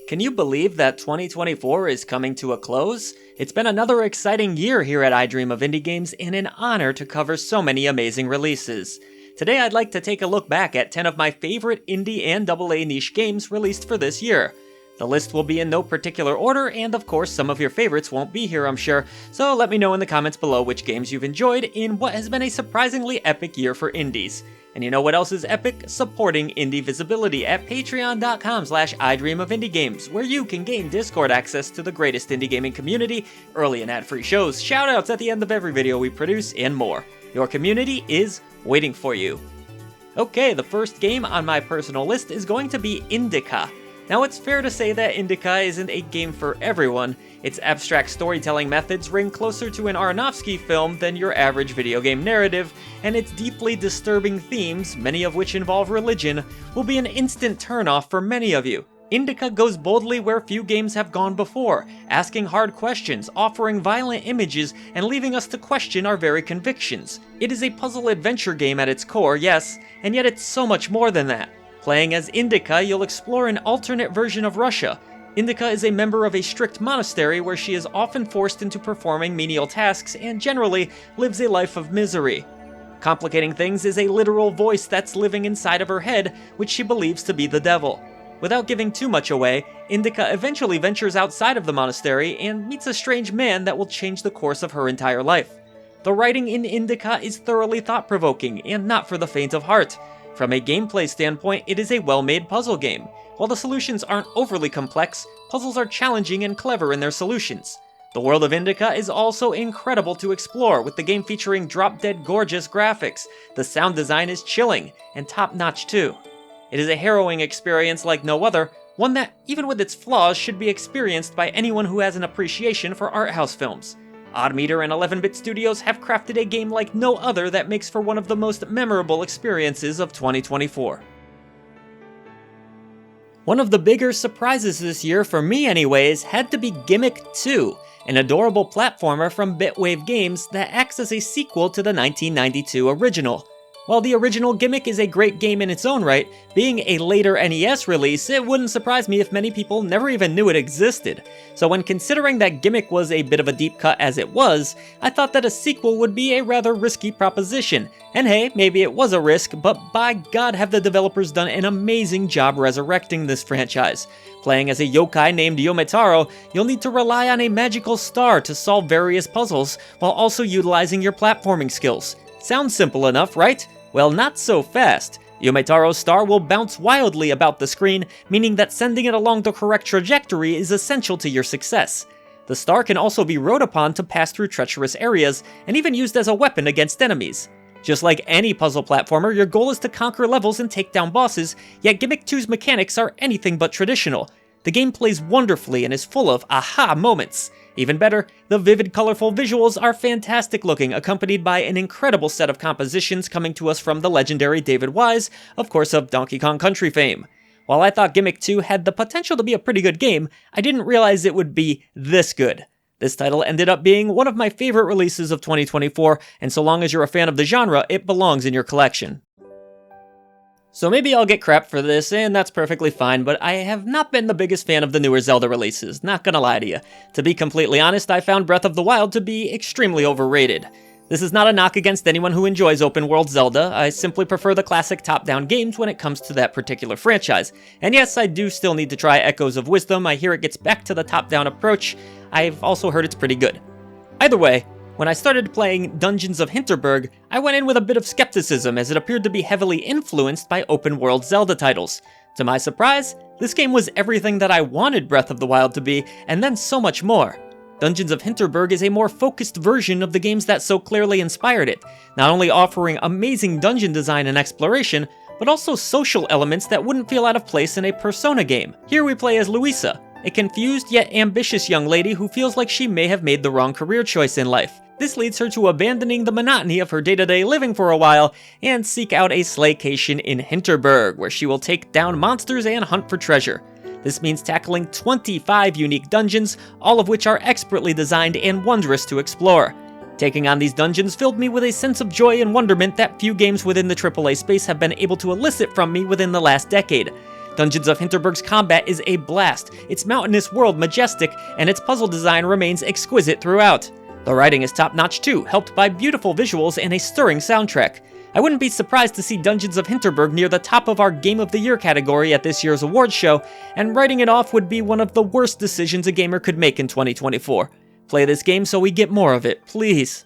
Can you believe that 2024 is coming to a close? It's been another exciting year here at I Dream of Indie Games and an honor to cover so many amazing releases. Today I'd like to take a look back at 10 of my favorite indie and AA niche games released for this year. The list will be in no particular order, and of course some of your favorites won't be here, I'm sure, so let me know in the comments below which games you've enjoyed in what has been a surprisingly epic year for indies. And you know what else is epic? Supporting indie visibility at patreon.com/idreamofindiegames, where you can gain Discord access to the greatest indie gaming community, early and ad-free shows, shoutouts at the end of every video we produce, and more. Your community is waiting for you. Okay, the first game on my personal list is going to be INDIKA. Now it's fair to say that INDIKA isn't a game for everyone. Its abstract storytelling methods ring closer to an Aronofsky film than your average video game narrative, and its deeply disturbing themes, many of which involve religion, will be an instant turnoff for many of you. INDIKA goes boldly where few games have gone before, asking hard questions, offering violent images, and leaving us to question our very convictions. It is a puzzle adventure game at its core, yes, and yet it's so much more than that. Playing as INDIKA, you'll explore an alternate version of Russia. INDIKA is a member of a strict monastery where she is often forced into performing menial tasks and generally lives a life of misery. Complicating things is a literal voice that's living inside of her head, which she believes to be the devil. Without giving too much away, INDIKA eventually ventures outside of the monastery and meets a strange man that will change the course of her entire life. The writing in INDIKA is thoroughly thought-provoking and not for the faint of heart. From a gameplay standpoint, it is a well-made puzzle game. While the solutions aren't overly complex, puzzles are challenging and clever in their solutions. The world of INDIKA is also incredible to explore, with the game featuring drop-dead gorgeous graphics. The sound design is chilling, and top-notch too. It is a harrowing experience like no other, one that, even with its flaws, should be experienced by anyone who has an appreciation for art house films. Oddmeter and 11-Bit Studios have crafted a game like no other that makes for one of the most memorable experiences of 2024. One of the bigger surprises this year, for me anyways, had to be Gimmick 2, an adorable platformer from Bitwave Games that acts as a sequel to the 1992 original. While the original Gimmick is a great game in its own right, being a later NES release, it wouldn't surprise me if many people never even knew it existed. So when considering that Gimmick was a bit of a deep cut as it was, I thought that a sequel would be a rather risky proposition. And hey, maybe it was a risk, but by God have the developers done an amazing job resurrecting this franchise. Playing as a yokai named Yometaro, you'll need to rely on a magical star to solve various puzzles, while also utilizing your platforming skills. Sounds simple enough, right? Well, not so fast. Yometaro's star will bounce wildly about the screen, meaning that sending it along the correct trajectory is essential to your success. The star can also be rode upon to pass through treacherous areas, and even used as a weapon against enemies. Just like any puzzle platformer, your goal is to conquer levels and take down bosses, yet Gimmick 2's mechanics are anything but traditional. The game plays wonderfully and is full of aha moments. Even better, the vivid, colorful visuals are fantastic looking, accompanied by an incredible set of compositions coming to us from the legendary David Wise, of course of Donkey Kong Country fame. While I thought Gimmick 2 had the potential to be a pretty good game, I didn't realize it would be this good. This title ended up being one of my favorite releases of 2024, and so long as you're a fan of the genre, it belongs in your collection. So maybe I'll get crap for this, and that's perfectly fine, but I have not been the biggest fan of the newer Zelda releases, not gonna lie to you. To be completely honest, I found Breath of the Wild to be extremely overrated. This is not a knock against anyone who enjoys open-world Zelda, I simply prefer the classic top-down games when it comes to that particular franchise. And yes, I do still need to try Echoes of Wisdom, I hear it gets back to the top-down approach. I've also heard it's pretty good. Either way, when I started playing Dungeons of Hinterberg, I went in with a bit of skepticism as it appeared to be heavily influenced by open-world Zelda titles. To my surprise, this game was everything that I wanted Breath of the Wild to be, and then so much more. Dungeons of Hinterberg is a more focused version of the games that so clearly inspired it, not only offering amazing dungeon design and exploration, but also social elements that wouldn't feel out of place in a Persona game. Here we play as Louisa, a confused yet ambitious young lady who feels like she may have made the wrong career choice in life. This leads her to abandoning the monotony of her day-to-day living for a while and seek out a slaycation in Hinterberg, where she will take down monsters and hunt for treasure. This means tackling 25 unique dungeons, all of which are expertly designed and wondrous to explore. Taking on these dungeons filled me with a sense of joy and wonderment that few games within the AAA space have been able to elicit from me within the last decade. Dungeons of Hinterberg's combat is a blast, its mountainous world majestic, and its puzzle design remains exquisite throughout. The writing is top-notch too, helped by beautiful visuals and a stirring soundtrack. I wouldn't be surprised to see Dungeons of Hinterberg near the top of our Game of the Year category at this year's awards show, and writing it off would be one of the worst decisions a gamer could make in 2024. Play this game so we get more of it, please.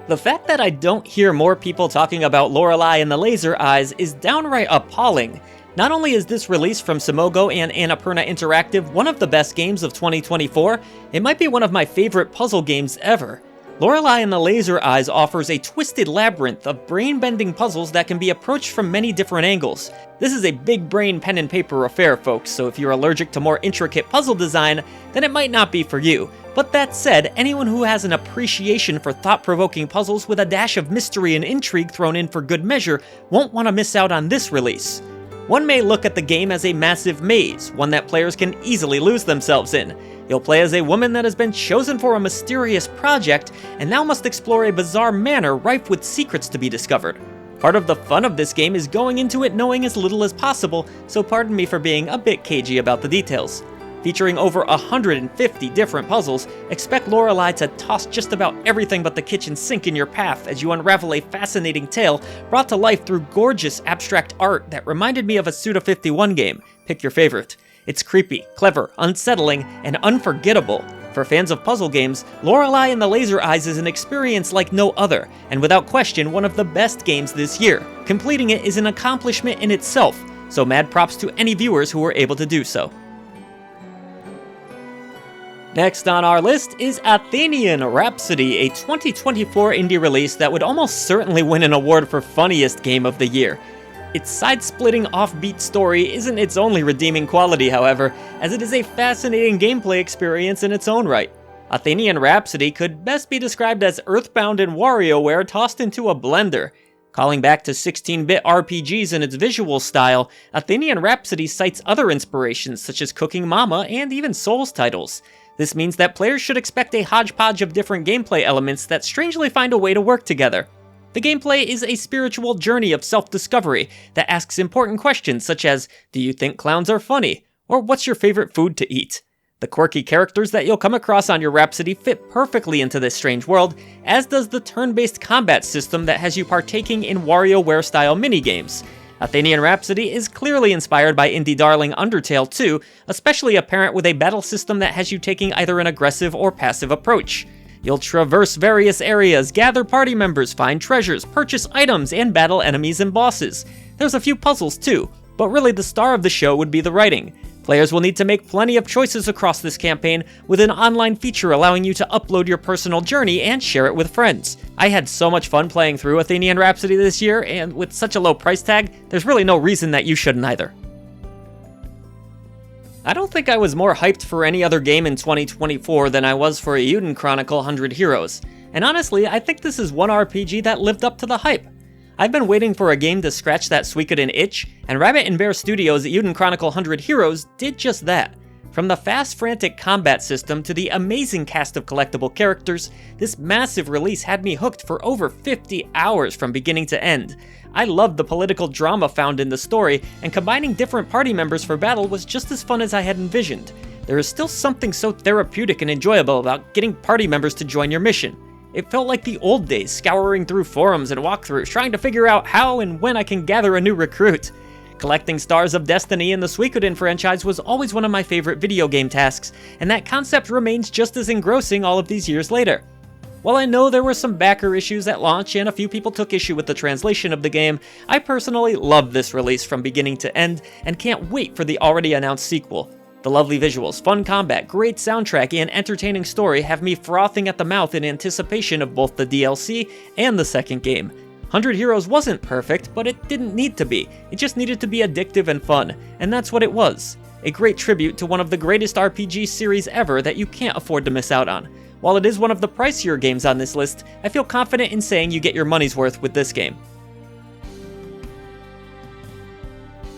The fact that I don't hear more people talking about Lorelei and the Laser Eyes is downright appalling. Not only is this release from Simogo and Annapurna Interactive one of the best games of 2024, it might be one of my favorite puzzle games ever. Lorelei and the Laser Eyes offers a twisted labyrinth of brain-bending puzzles that can be approached from many different angles. This is a big brain pen and paper affair, folks, so if you're allergic to more intricate puzzle design, then it might not be for you. But that said, anyone who has an appreciation for thought-provoking puzzles with a dash of mystery and intrigue thrown in for good measure won't want to miss out on this release. One may look at the game as a massive maze, one that players can easily lose themselves in. You'll play as a woman that has been chosen for a mysterious project, and now must explore a bizarre manor rife with secrets to be discovered. Part of the fun of this game is going into it knowing as little as possible, so pardon me for being a bit cagey about the details. Featuring over 150 different puzzles, expect Lorelei to toss just about everything but the kitchen sink in your path as you unravel a fascinating tale brought to life through gorgeous abstract art that reminded me of a Suda51 game. Pick your favorite. It's creepy, clever, unsettling, and unforgettable. For fans of puzzle games, Lorelei and the Laser Eyes is an experience like no other, and without question one of the best games this year. Completing it is an accomplishment in itself, so mad props to any viewers who were able to do so. Next on our list is Athenian Rhapsody, a 2024 indie release that would almost certainly win an award for Funniest Game of the Year. Its side-splitting offbeat story isn't its only redeeming quality, however, as it is a fascinating gameplay experience in its own right. Athenian Rhapsody could best be described as Earthbound and WarioWare tossed into a blender. Calling back to 16-bit RPGs in its visual style, Athenian Rhapsody cites other inspirations such as Cooking Mama and even Souls titles. This means that players should expect a hodgepodge of different gameplay elements that strangely find a way to work together. The gameplay is a spiritual journey of self-discovery that asks important questions such as, do you think clowns are funny? Or what's your favorite food to eat? The quirky characters that you'll come across on your Rhapsody fit perfectly into this strange world, as does the turn-based combat system that has you partaking in WarioWare-style minigames. Athenian Rhapsody is clearly inspired by indie darling Undertale too, especially apparent with a battle system that has you taking either an aggressive or passive approach. You'll traverse various areas, gather party members, find treasures, purchase items, and battle enemies and bosses. There's a few puzzles too, but really the star of the show would be the writing. Players will need to make plenty of choices across this campaign, with an online feature allowing you to upload your personal journey and share it with friends. I had so much fun playing through Athenian Rhapsody this year, and with such a low price tag, there's really no reason that you shouldn't either. I don't think I was more hyped for any other game in 2024 than I was for Eiyuden Chronicle 100 Heroes, and honestly, I think this is one RPG that lived up to the hype. I've been waiting for a game to scratch that Suikoden itch, and Rabbit and Bear Studios' Eiyuden Chronicle 100 Heroes did just that. From the fast, frantic combat system to the amazing cast of collectible characters, this massive release had me hooked for over 50 hours from beginning to end. I loved the political drama found in the story, and combining different party members for battle was just as fun as I had envisioned. There is still something so therapeutic and enjoyable about getting party members to join your mission. It felt like the old days, scouring through forums and walkthroughs, trying to figure out how and when I can gather a new recruit. Collecting Stars of Destiny in the Suikoden franchise was always one of my favorite video game tasks, and that concept remains just as engrossing all of these years later. While I know there were some backer issues at launch and a few people took issue with the translation of the game, I personally loved this release from beginning to end and can't wait for the already announced sequel. The lovely visuals, fun combat, great soundtrack, and entertaining story have me frothing at the mouth in anticipation of both the DLC and the second game. 100 Heroes wasn't perfect, but it didn't need to be. It just needed to be addictive and fun, and that's what it was. A great tribute to one of the greatest RPG series ever that you can't afford to miss out on. While it is one of the pricier games on this list, I feel confident in saying you get your money's worth with this game.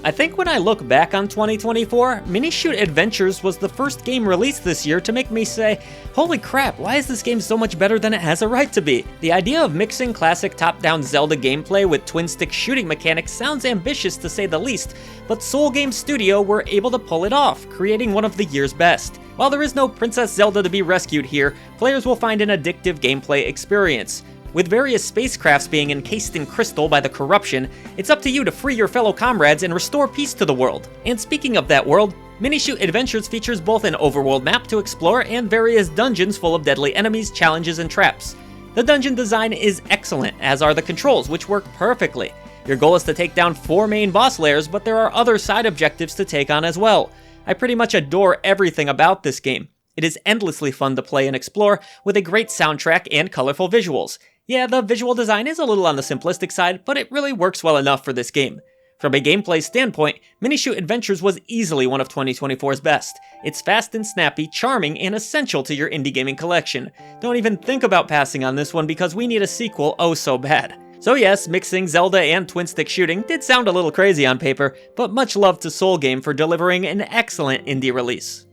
I think when I look back on 2024, Minishoot Adventures was the first game released this year to make me say, holy crap, why is this game so much better than it has a right to be? The idea of mixing classic top-down Zelda gameplay with twin-stick shooting mechanics sounds ambitious to say the least, but Soul Games Studio were able to pull it off, creating one of the year's best. While there is no Princess Zelda to be rescued here, players will find an addictive gameplay experience. With various spacecrafts being encased in crystal by the corruption, it's up to you to free your fellow comrades and restore peace to the world. And speaking of that world, Minishoot Adventures features both an overworld map to explore and various dungeons full of deadly enemies, challenges, and traps. The dungeon design is excellent, as are the controls, which work perfectly. Your goal is to take down 4 main boss layers, but there are other side objectives to take on as well. I pretty much adore everything about this game. It is endlessly fun to play and explore, with a great soundtrack and colorful visuals. Yeah, the visual design is a little on the simplistic side, but it really works well enough for this game. From a gameplay standpoint, Minishoot Adventures was easily one of 2024's best. It's fast and snappy, charming, and essential to your indie gaming collection. Don't even think about passing on this one because we need a sequel oh so bad. So yes, mixing Zelda and twin-stick shooting did sound a little crazy on paper, but much love to Soul Game for delivering an excellent indie release.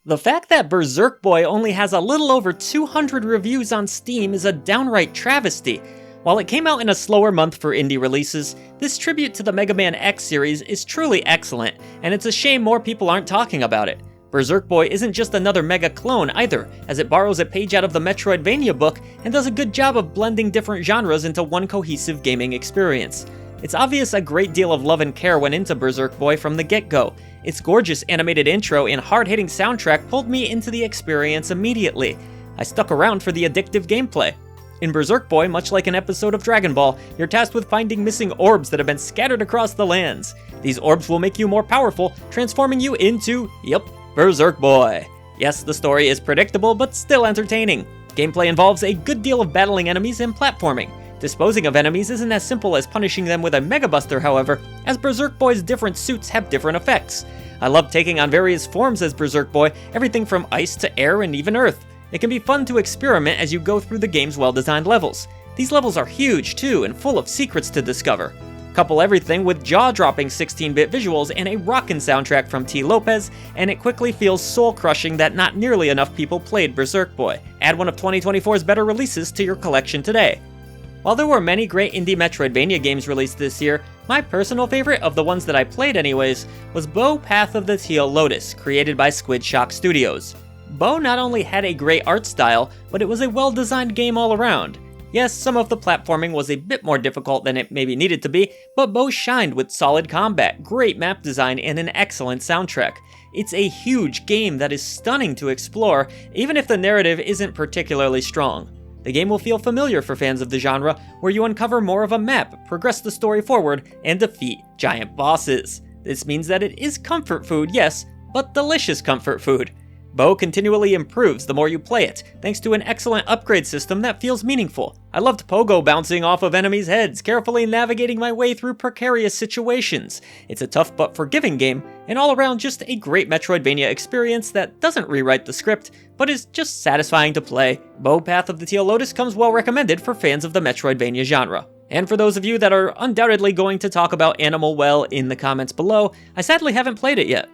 The fact that Berserk Boy only has a little over 200 reviews on Steam is a downright travesty. While it came out in a slower month for indie releases, this tribute to the Mega Man X series is truly excellent, and it's a shame more people aren't talking about it. Berserk Boy isn't just another Mega clone either, as it borrows a page out of the Metroidvania book and does a good job of blending different genres into one cohesive gaming experience. It's obvious a great deal of love and care went into Berserk Boy from the get-go. Its gorgeous animated intro and hard-hitting soundtrack pulled me into the experience immediately. I stuck around for the addictive gameplay. In Berserk Boy, much like an episode of Dragon Ball, you're tasked with finding missing orbs that have been scattered across the lands. These orbs will make you more powerful, transforming you into, Berserk Boy. Yes, the story is predictable, but still entertaining. Gameplay involves a good deal of battling enemies and platforming. Disposing of enemies isn't as simple as punishing them with a Mega Buster, however, as Berserk Boy's different suits have different effects. I love taking on various forms as Berserk Boy, everything from ice to air and even earth. It can be fun to experiment as you go through the game's well-designed levels. These levels are huge too, and full of secrets to discover. Couple everything with jaw-dropping 16-bit visuals and a rockin' soundtrack from Teal, and it quickly feels soul-crushing that not nearly enough people played Berserk Boy. Add one of 2024's better releases to your collection today. While there were many great indie Metroidvania games released this year, my personal favorite, of the ones that I played anyways, was Bo Path of the Teal Lotus, created by Squid Shock Studios. Bo not only had a great art style, but it was a well-designed game all around. Yes, some of the platforming was a bit more difficult than it maybe needed to be, but Bo shined with solid combat, great map design, and an excellent soundtrack. It's a huge game that is stunning to explore, even if the narrative isn't particularly strong. The game will feel familiar for fans of the genre, where you uncover more of a map, progress the story forward, and defeat giant bosses. This means that it is comfort food, yes, but delicious comfort food. Bo continually improves the more you play it, thanks to an excellent upgrade system that feels meaningful. I loved pogo bouncing off of enemies' heads, carefully navigating my way through precarious situations. It's a tough but forgiving game, and all around just a great Metroidvania experience that doesn't rewrite the script, but is just satisfying to play. Bo Path of the Teal Lotus comes well recommended for fans of the Metroidvania genre. And for those of you that are undoubtedly going to talk about Animal Well in the comments below, I sadly haven't played it yet.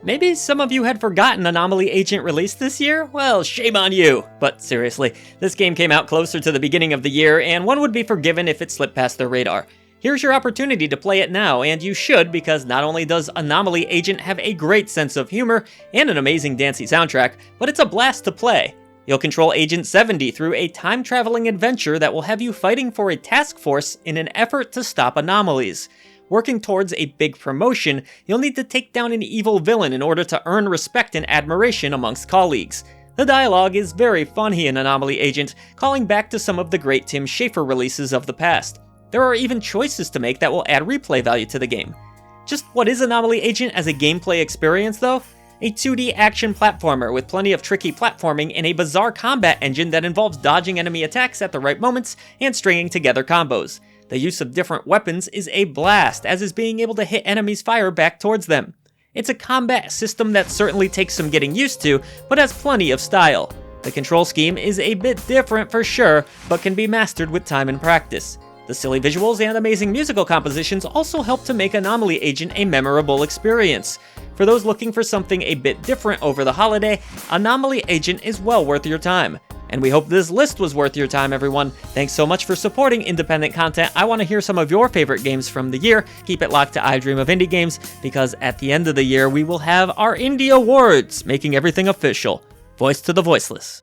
Maybe some of you had forgotten Anomaly Agent released this year? Well, shame on you! But seriously, this game came out closer to the beginning of the year, and one would be forgiven if it slipped past their radar. Here's your opportunity to play it now, and you should, because not only does Anomaly Agent have a great sense of humor and an amazing dancey soundtrack, but it's a blast to play. You'll control Agent 70 through a time-traveling adventure that will have you fighting for a task force in an effort to stop anomalies. Working towards a big promotion, you'll need to take down an evil villain in order to earn respect and admiration amongst colleagues. The dialogue is very funny in Anomaly Agent, calling back to some of the great Tim Schafer releases of the past. There are even choices to make that will add replay value to the game. Just what is Anomaly Agent as a gameplay experience though? A 2D action platformer with plenty of tricky platforming and a bizarre combat engine that involves dodging enemy attacks at the right moments and stringing together combos. The use of different weapons is a blast, as is being able to hit enemies' fire back towards them. It's a combat system that certainly takes some getting used to, but has plenty of style. The control scheme is a bit different for sure, but can be mastered with time and practice. The silly visuals and amazing musical compositions also help to make Anomaly Agent a memorable experience. For those looking for something a bit different over the holiday, Anomaly Agent is well worth your time. And we hope this list was worth your time, everyone. Thanks so much for supporting independent content. I want to hear some of your favorite games from the year. Keep it locked to I Dream of Indie Games, because at the end of the year, we will have our Indie Awards, making everything official. Voice to the voiceless.